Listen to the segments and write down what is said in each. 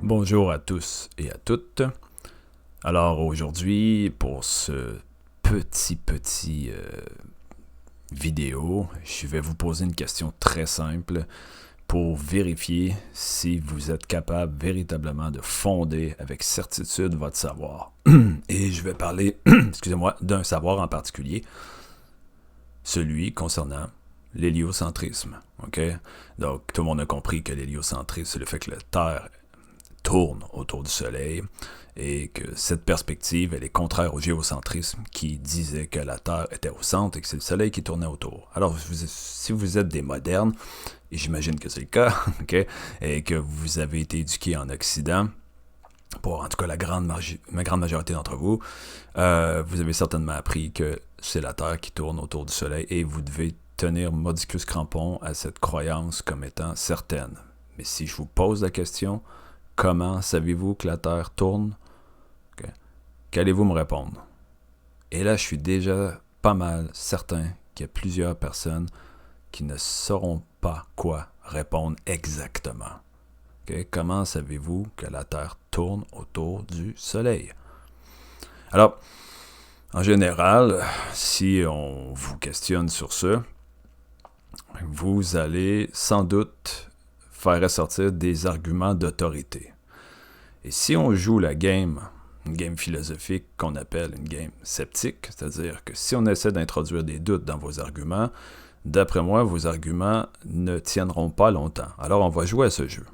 Bonjour à tous et à toutes. Alors aujourd'hui, pour ce petit vidéo, je vais vous poser une question très simple pour vérifier si vous êtes capable véritablement de fonder avec certitude votre savoir. Et je vais parler, excusez-moi, d'un savoir en particulier, celui concernant l'héliocentrisme. Okay? Donc, tout le monde a compris que l'héliocentrisme, c'est le fait que la Terre tourne autour du Soleil et que cette perspective, elle est contraire au géocentrisme qui disait que la Terre était au centre et que c'est le Soleil qui tournait autour. Alors, si vous êtes des modernes, et j'imagine que c'est le cas, okay, et que vous avez été éduqués en Occident, pour en tout cas la grande majorité d'entre vous, vous avez certainement appris que c'est la Terre qui tourne autour du Soleil et vous devez tenir modicus crampon à cette croyance comme étant certaine. Mais si je vous pose la question, comment savez-vous que la Terre tourne? Okay. Qu'allez-vous me répondre? Et là, je suis déjà pas mal certain qu'il y a plusieurs personnes qui ne sauront pas quoi répondre exactement. Okay. Comment savez-vous que la Terre tourne autour du Soleil? Alors, en général, si on vous questionne sur ça, vous allez sans doute faire ressortir des arguments d'autorité. Et si on joue la game, une game philosophique qu'on appelle une game sceptique, c'est-à-dire que si on essaie d'introduire des doutes dans vos arguments, d'après moi, vos arguments ne tiendront pas longtemps. Alors on va jouer à ce jeu.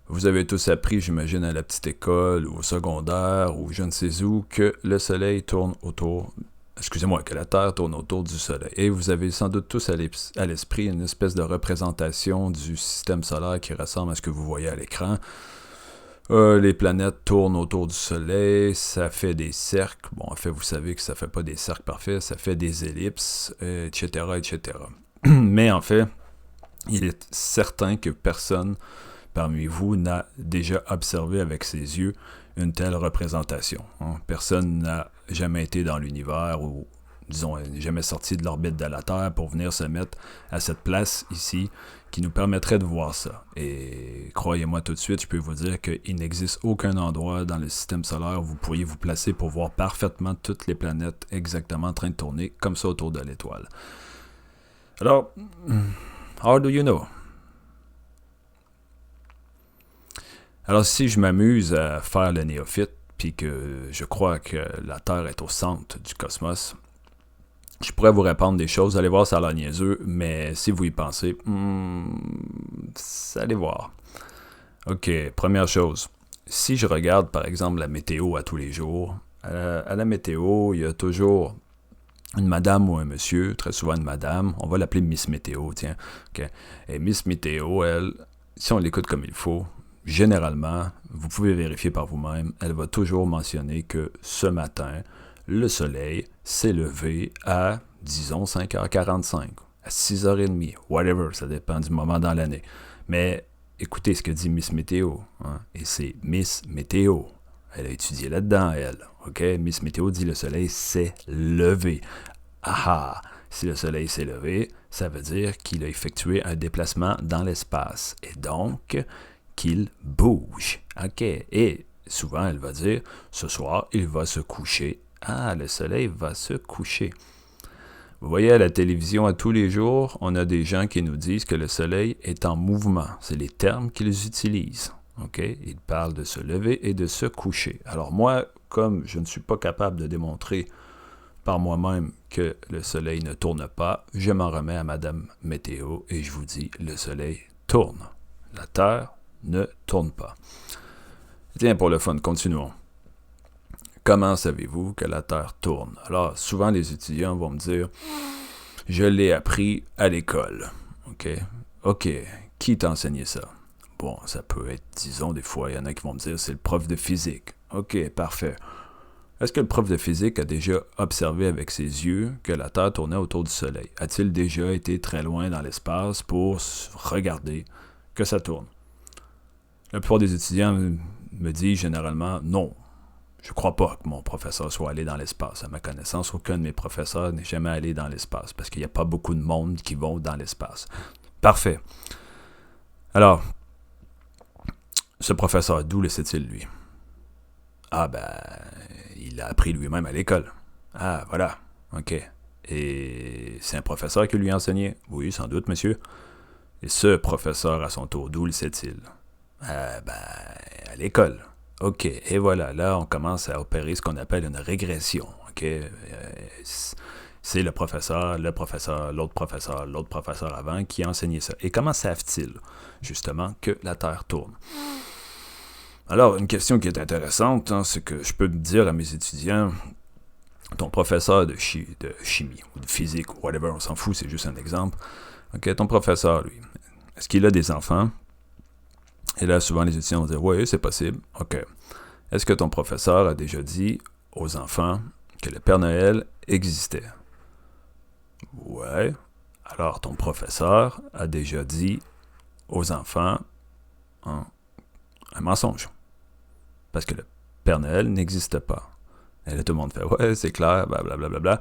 Vous avez tous appris, j'imagine, à la petite école ou au secondaire ou je ne sais où, que le Soleil tourne autour... Excusez-moi, que la Terre tourne autour du Soleil. Et vous avez sans doute tous à l'esprit une espèce de représentation du système solaire qui ressemble à ce que vous voyez à l'écran. Les planètes tournent autour du Soleil, ça fait des cercles. Bon, en fait, vous savez que ça fait pas des cercles parfaits, ça fait des ellipses, etc., etc. Mais en fait, il est certain que personne parmi vous n'a déjà observé avec ses yeux une telle représentation. Personne n'a jamais été dans l'univers ou, disons, n'est jamais sorti de l'orbite de la Terre pour venir se mettre à cette place ici qui nous permettrait de voir ça. Et croyez-moi tout de suite, je peux vous dire qu'il n'existe aucun endroit dans le système solaire où vous pourriez vous placer pour voir parfaitement toutes les planètes exactement en train de tourner comme ça autour de l'étoile. Alors, how do you know? Alors, si je m'amuse à faire le néophyte, puis que je crois que la Terre est au centre du cosmos, je pourrais vous répondre des choses, allez voir, ça a l'air niaiseux, mais si vous y pensez, allez voir. Ok, première chose, si je regarde par exemple la météo à tous les jours, à la météo, il y a toujours une madame ou un monsieur, très souvent une madame, on va l'appeler Miss Météo, tiens. Okay. Et Miss Météo, elle, si on l'écoute comme il faut, généralement, vous pouvez vérifier par vous-même, elle va toujours mentionner que ce matin, le soleil s'est levé à, disons, 5h45, à 6h30, whatever, ça dépend du moment dans l'année. Mais écoutez ce que dit Miss Météo, hein, et c'est Miss Météo. Elle a étudié là-dedans, elle. OK? Miss Météo dit le soleil s'est levé. Ah! Si le soleil s'est levé, ça veut dire qu'il a effectué un déplacement dans l'espace. Et donc, qu'il bouge. OK? Et souvent, elle va dire, ce soir, il va se coucher. Ah, le soleil va se coucher. Vous voyez à la télévision à tous les jours, on a des gens qui nous disent que le soleil est en mouvement. C'est les termes qu'ils utilisent. Okay? Ils parlent de se lever et de se coucher. Alors moi, comme je ne suis pas capable de démontrer par moi-même que le soleil ne tourne pas, je m'en remets à Madame Météo et je vous dis, le soleil tourne. La Terre ne tourne pas. Tiens, pour le fun, continuons. Comment savez-vous que la Terre tourne? Alors, souvent, les étudiants vont me dire, je l'ai appris à l'école. OK, qui t'a enseigné ça? Bon, ça peut être, disons, des fois, il y en a qui vont me dire, c'est le prof de physique. OK, parfait. Est-ce que le prof de physique a déjà observé avec ses yeux que la Terre tournait autour du Soleil? A-t-il déjà été très loin dans l'espace pour regarder que ça tourne? La plupart des étudiants me disent généralement non. Je ne crois pas que mon professeur soit allé dans l'espace. À ma connaissance, aucun de mes professeurs n'est jamais allé dans l'espace parce qu'il n'y a pas beaucoup de monde qui vont dans l'espace. Parfait. Alors, Ce professeur, d'où le sait-il, lui? Ah, ben, il l'a appris lui-même à l'école. Ah, voilà. OK. Et c'est un professeur qui lui a enseigné? Oui, sans doute, monsieur. Et ce professeur, à son tour, d'où le sait-il? Ah, ben, à l'école. OK. Et voilà, là, on commence à opérer ce qu'on appelle une régression. OK. C'est le professeur, l'autre professeur, l'autre professeur avant qui a enseigné ça. Et comment savent-ils, justement, que la Terre tourne? Alors, une question qui est intéressante, hein, c'est que je peux dire à mes étudiants, ton professeur de chimie ou de physique ou whatever, on s'en fout, c'est juste un exemple. OK, ton professeur, lui, est-ce qu'il a des enfants? Et là, souvent, les étudiants vont dire, oui, c'est possible. OK. Est-ce que ton professeur a déjà dit aux enfants que le Père Noël existait? Ouais. Alors, ton professeur a déjà dit aux enfants un mensonge. Parce que le Père Noël n'existe pas. Et là, tout le monde fait « Ouais, c'est clair, blablabla. »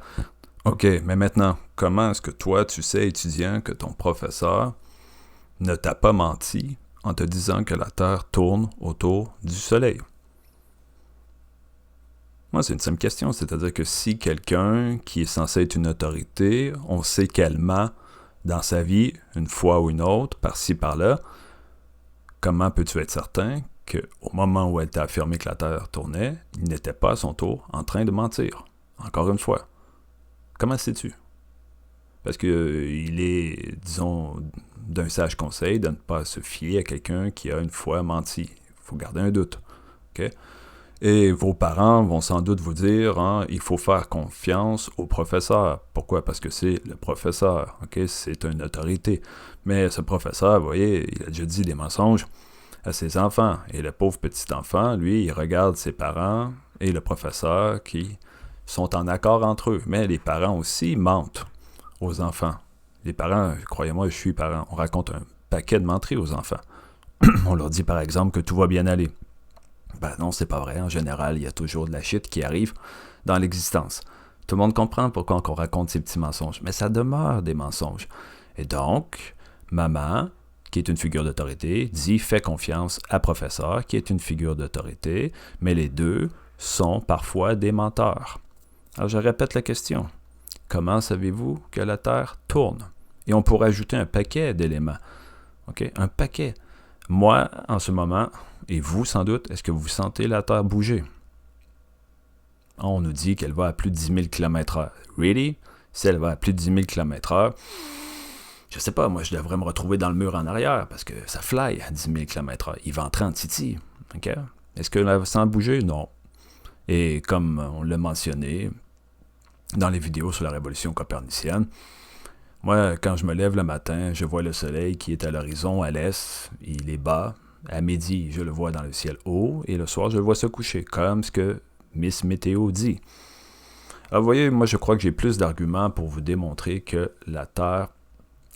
OK, mais maintenant, comment est-ce que toi, tu sais, étudiant, que ton professeur ne t'a pas menti en te disant que la Terre tourne autour du Soleil? Moi, c'est une simple question. C'est-à-dire que si quelqu'un qui est censé être une autorité, on sait qu'elle ment dans sa vie, une fois ou une autre, par-ci, par-là, comment peux-tu être certain qu'au moment où elle t'a affirmé que la Terre tournait, il n'était pas à son tour en train de mentir? Encore une fois. Comment sais-tu? Parce qu'il est, disons, d'un sage conseil de ne pas se fier à quelqu'un qui a une fois menti. Il faut garder un doute. Okay? Et vos parents vont sans doute vous dire, hein, il faut faire confiance au professeur. Pourquoi? Parce que c'est le professeur. Okay? C'est une autorité. Mais ce professeur, vous voyez, il a déjà dit des mensonges à ses enfants. Et le pauvre petit enfant, lui, il regarde ses parents et le professeur qui sont en accord entre eux. Mais les parents aussi mentent aux enfants. Les parents, croyez-moi, je suis parent, on raconte un paquet de menteries aux enfants. On leur dit par exemple que tout va bien aller. Ben non, c'est pas vrai. En général, il y a toujours de la shit qui arrive dans l'existence. Tout le monde comprend pourquoi on raconte ces petits mensonges, mais ça demeure des mensonges. Et donc, maman, qui est une figure d'autorité, dit « fais confiance à professeur », qui est une figure d'autorité, mais les deux sont parfois des menteurs. Alors, je répète la question. Comment savez-vous que la Terre tourne? Et on pourrait ajouter un paquet d'éléments. Okay? Un paquet. Moi, en ce moment, et vous sans doute, est-ce que vous sentez la Terre bouger? On nous dit qu'elle va à plus de 10 000 km/h. Really? Si elle va à plus de 10 000 km/h, je sais pas, moi je devrais me retrouver dans le mur en arrière parce que ça fly à 10 000 km/h. Il va entrer en titi. Okay? Est-ce que la sent bouger? Non. Et comme on l'a mentionné dans les vidéos sur la révolution copernicienne, moi, quand je me lève le matin, je vois le soleil qui est à l'horizon, à l'est, il est bas. À midi, je le vois dans le ciel haut, et le soir, je le vois se coucher, comme ce que Miss Météo dit. Alors, vous voyez, moi, je crois que j'ai plus d'arguments pour vous démontrer que la Terre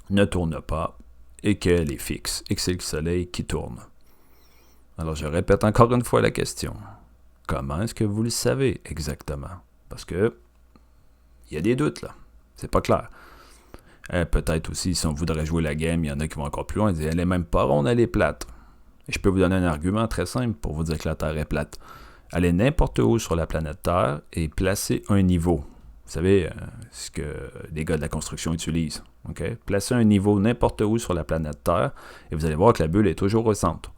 ne tourne pas et qu'elle est fixe, et que c'est le soleil qui tourne. Alors, je répète encore une fois la question. Comment est-ce que vous le savez exactement? Parce que il y a des doutes, là. C'est pas clair. Peut-être aussi, si on voudrait jouer la game, il y en a qui vont encore plus loin et disent « Elle est même pas ronde, elle est plate. » Et je peux vous donner un argument très simple pour vous dire que la Terre est plate. Allez n'importe où sur la planète Terre et placez un niveau. Vous savez, ce que les gars de la construction utilisent. Okay? Placez un niveau n'importe où sur la planète Terre et vous allez voir que la bulle est toujours au centre.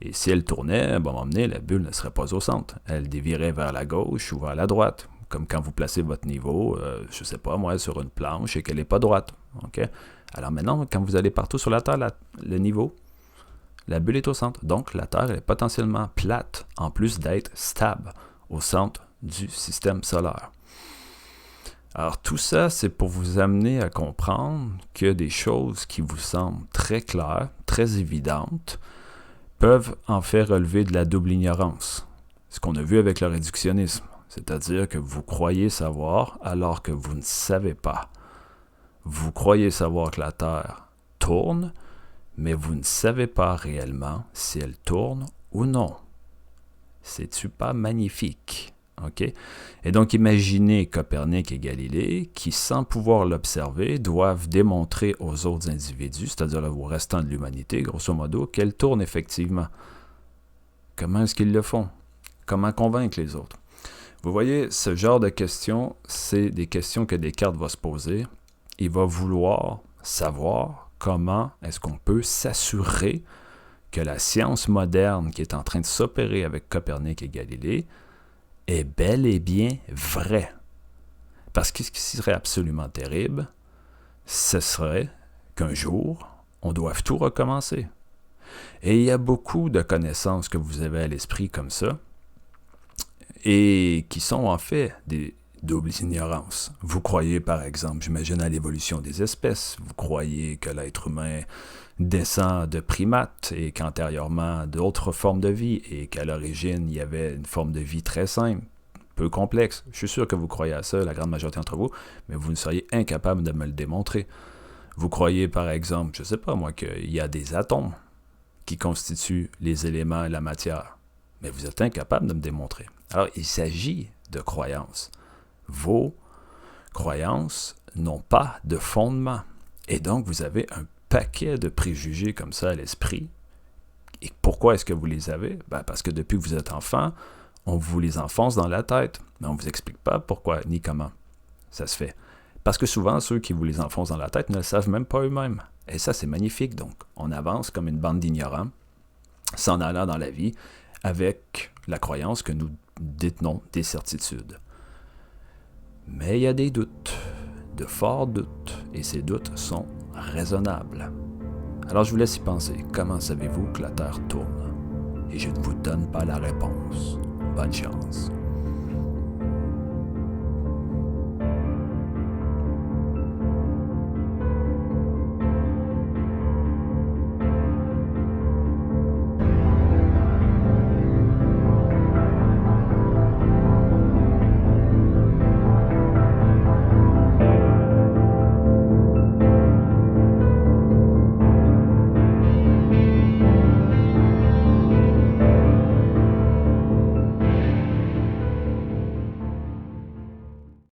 Et si elle tournait, bon, à un moment donné, la bulle ne serait pas au centre. Elle dévierait vers la gauche ou vers la droite. Comme quand vous placez votre niveau, je ne sais pas moi, sur une planche et qu'elle n'est pas droite. Okay? Alors maintenant, quand vous allez partout sur la Terre, le niveau, la bulle est au centre. Donc la Terre est potentiellement plate, en plus d'être stable au centre du système solaire. Alors tout ça, c'est pour vous amener à comprendre que des choses qui vous semblent très claires, très évidentes, peuvent en faire relever de la double ignorance. Ce qu'on a vu avec le réductionnisme. C'est-à-dire que vous croyez savoir alors que vous ne savez pas. Vous croyez savoir que la Terre tourne, mais vous ne savez pas réellement si elle tourne ou non. C'est-tu pas magnifique? Okay? Et donc imaginez Copernic et Galilée qui, sans pouvoir l'observer, doivent démontrer aux autres individus, c'est-à-dire au restant de l'humanité, grosso modo, qu'elle tourne effectivement. Comment est-ce qu'ils le font? Comment convaincre les autres? Vous voyez, ce genre de questions, c'est des questions que Descartes va se poser. Il va vouloir savoir comment est-ce qu'on peut s'assurer que la science moderne qui est en train de s'opérer avec Copernic et Galilée est bel et bien vraie. Parce que ce qui serait absolument terrible, ce serait qu'un jour, on doive tout recommencer. Et il y a beaucoup de connaissances que vous avez à l'esprit comme ça, et qui sont en fait des doubles ignorances. Vous croyez par exemple, j'imagine, à l'évolution des espèces, vous croyez que l'être humain descend de primates et qu'antérieurement d'autres formes de vie et qu'à l'origine il y avait une forme de vie très simple, peu complexe. Je suis sûr que vous croyez à ça, la grande majorité d'entre vous, mais vous ne seriez incapable de me le démontrer. Vous croyez par exemple, je ne sais pas moi, qu'il y a des atomes qui constituent les éléments et la matière, mais vous êtes incapable de me démontrer. Alors il s'agit de croyances. Vos croyances n'ont pas de fondement. Et donc, vous avez un paquet de préjugés comme ça à l'esprit. Et pourquoi est-ce que vous les avez? Parce que depuis que vous êtes enfant, on vous les enfonce dans la tête. Mais on ne vous explique pas pourquoi ni comment ça se fait. Parce que souvent, ceux qui vous les enfoncent dans la tête ne le savent même pas eux-mêmes. Et ça, c'est magnifique. Donc, on avance comme une bande d'ignorants, s'en allant dans la vie, avec la croyance que nous détenons des certitudes. Mais il y a des doutes, de forts doutes, et ces doutes sont raisonnables. Alors je vous laisse y penser. Comment savez-vous que la Terre tourne? Et je ne vous donne pas la réponse. Bonne chance.